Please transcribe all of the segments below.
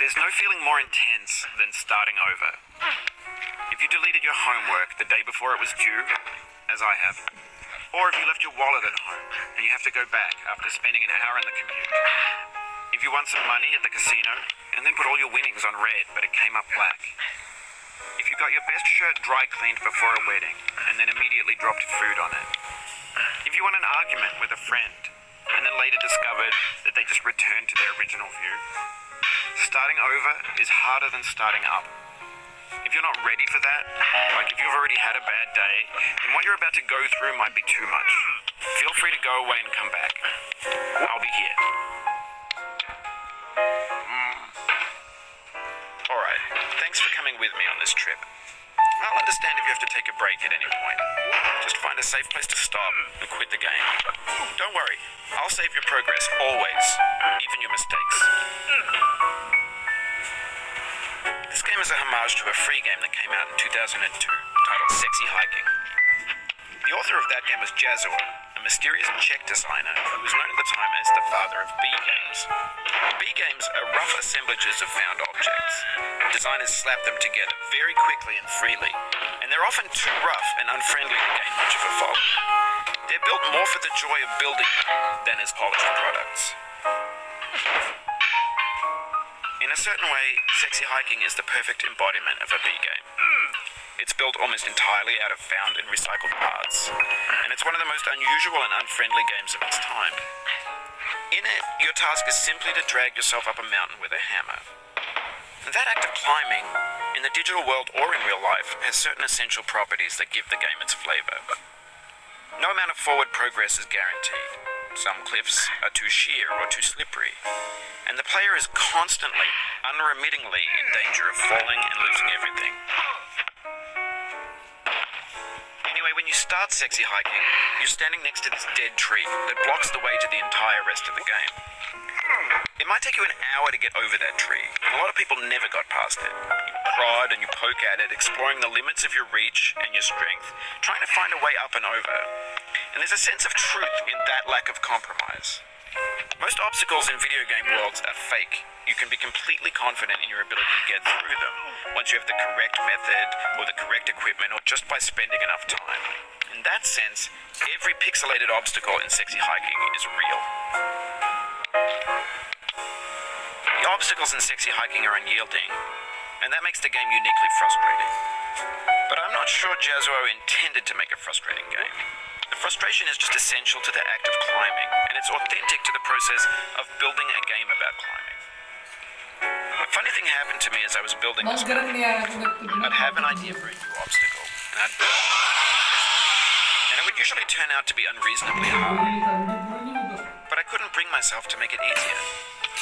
There's no feeling more intense than starting over. If you deleted your homework the day before it was due, as I have, or if you left your wallet at home and you have to go back after spending an hour in the commute. If you won some money at the casino and then put all your winnings on red but it came up black. If you got your best shirt dry cleaned before a wedding and then immediately dropped food on it. If you won an argument with a friend and then later discovered that they just returned to their original view. Starting over is harder than starting up. If you're not ready for that, like if you've already had a bad day, then what you're about to go through might be too much. Feel free to go away and come back. I'll be here. Alright, thanks for coming with me on this trip. I'll understand if you have to take a break at any point. Just find a safe place to stop and quit the game. Don't worry, I'll save your progress, always, even your mistakes. This game is a homage to a free game that came out in 2002, titled Sexy Hiking. The author of that game was Jazzuo, a mysterious Czech designer who was known at the time as the father of B-games. B-games are rough assemblages of found objects. Designers slap them together very quickly and freely, and they're often too rough and unfriendly to gain much of a following. They're built more for the joy of building than as polished products. In a certain way, Sexy Hiking is the perfect embodiment of a B-game. It's built almost entirely out of found and recycled parts, and it's one of the most unusual and unfriendly games of its time. In it, your task is simply to drag yourself up a mountain with a hammer. And that act of climbing, in the digital world or in real life, has certain essential properties that give the game its flavor. No amount of forward progress is guaranteed. Some cliffs are too sheer or too slippery, and the player is constantly, unremittingly in danger of falling and losing everything. Anyway, when you start Sexy Hiking, you're standing next to this dead tree that blocks the way to the entire rest of the game. It might take you an hour to get over that tree, and a lot of people never got past it. You prod and you poke at it, exploring the limits of your reach and your strength, trying to find a way up and over. And there's a sense of truth in that lack of compromise. Most obstacles in video game worlds are fake. You can be completely confident in your ability to get through them once you have the correct method or the correct equipment or just by spending enough time. In that sense, every pixelated obstacle in Sexy Hiking is real. The obstacles in Sexy Hiking are unyielding, and that makes the game uniquely frustrating. But I'm not sure Jazzuo intended to make a frustrating game. The frustration is just essential to the act of climbing, and it's authentic to the process of building a game about climbing. A funny thing happened to me as I was building this game. I'd have an idea for a new obstacle, and I'd build it. And it would usually turn out to be unreasonably hard. But I couldn't bring myself to make it easier.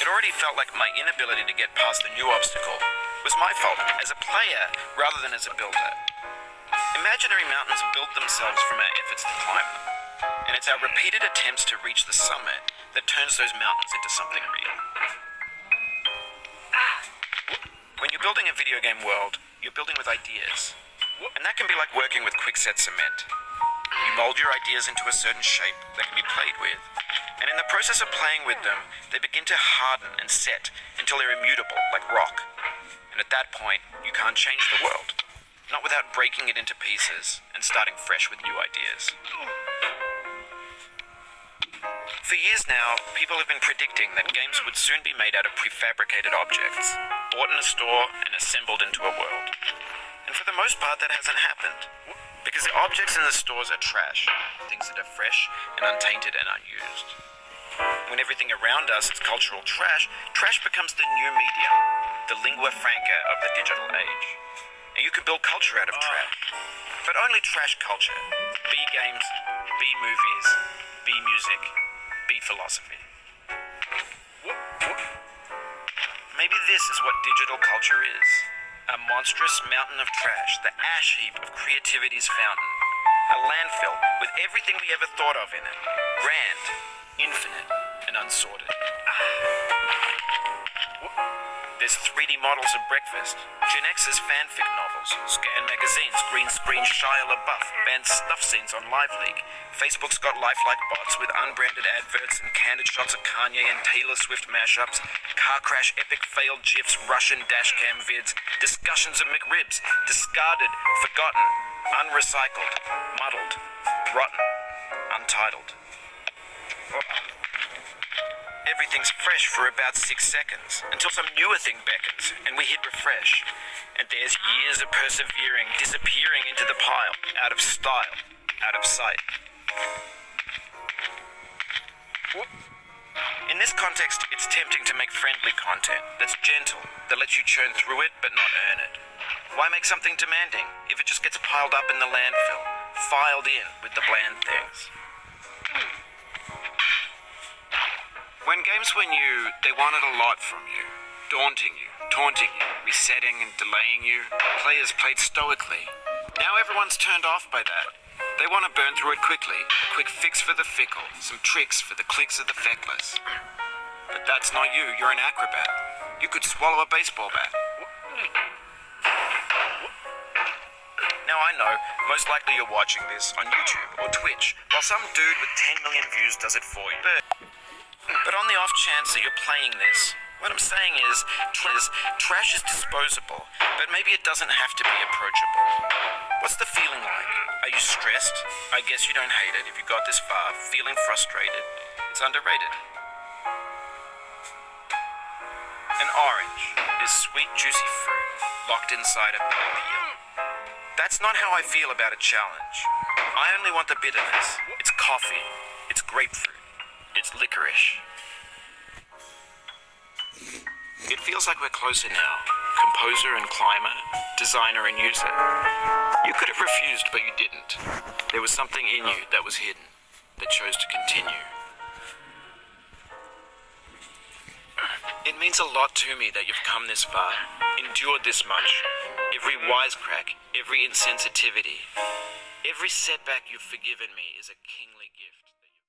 It already felt like my inability to get past the new obstacle was my fault as a player rather than as a builder. Imaginary mountains build themselves from our efforts to climb them, and it's our repeated attempts to reach the summit that turns those mountains into something real. When you're building a video game world, you're building with ideas, and that can be like working with quickset cement. You mold your ideas into a certain shape that can be played with, and in the process of playing with them, they begin to harden and set until they're immutable, like rock. And at that point, you can't change the world. Not without breaking it into pieces and starting fresh with new ideas. For years now, people have been predicting that games would soon be made out of prefabricated objects, bought in a store and assembled into a world. And for the most part, that hasn't happened. Because the objects in the stores are trash, things that are fresh and untainted and unused. When everything around us is cultural trash, trash becomes the new medium, the lingua franca of the digital age. And you can build culture out of trash. But only trash culture. B-games, B-movies, B-music, B-philosophy. Maybe this is what digital culture is. A monstrous mountain of trash, the ash heap of creativity's fountain. A landfill with everything we ever thought of in it. Grand, infinite, and unsorted. There's 3D models of breakfast, Gen X's fanfic novels, Scan magazines, green screen Shia LaBeouf, banned stuff scenes on Live League. Facebook's got lifelike bots with unbranded adverts and candid shots of Kanye and Taylor Swift mashups, car crash epic failed GIFs, Russian dashcam vids, discussions of McRibs, discarded, forgotten, unrecycled, muddled, rotten, untitled. Everything's fresh for about 6 seconds, until some newer thing beckons, and we hit refresh. And there's years of persevering, disappearing into the pile, out of style, out of sight. In this context, it's tempting to make friendly content that's gentle, that lets you churn through it but not earn it. Why make something demanding if it just gets piled up in the landfill, filed in with the bland things? When games were new, they wanted a lot from you. Daunting you, taunting you, resetting and delaying you. Players played stoically. Now everyone's turned off by that. They want to burn through it quickly. A quick fix for the fickle. Some tricks for the clicks of the feckless. But that's not you. You're an acrobat. You could swallow a baseball bat. Now I know, most likely you're watching this on YouTube or Twitch, while some dude with 10 million views does it for you. But on the off chance that you're playing this, what I'm saying is, trash is disposable, but maybe it doesn't have to be approachable. What's the feeling like? Are you stressed? I guess you don't hate it if you got this far. Feeling frustrated? It's underrated. An orange is sweet, juicy fruit locked inside a bitter peel. That's not how I feel about a challenge. I only want the bitterness. It's coffee. It's grapefruit. It's licorice. It feels like we're closer now. Composer and climber, designer and user. You could have refused, but you didn't. There was something in you that was hidden, that chose to continue. It means a lot to me that you've come this far, endured this much. Every wisecrack, every insensitivity, every setback you've forgiven me is a kingly gift.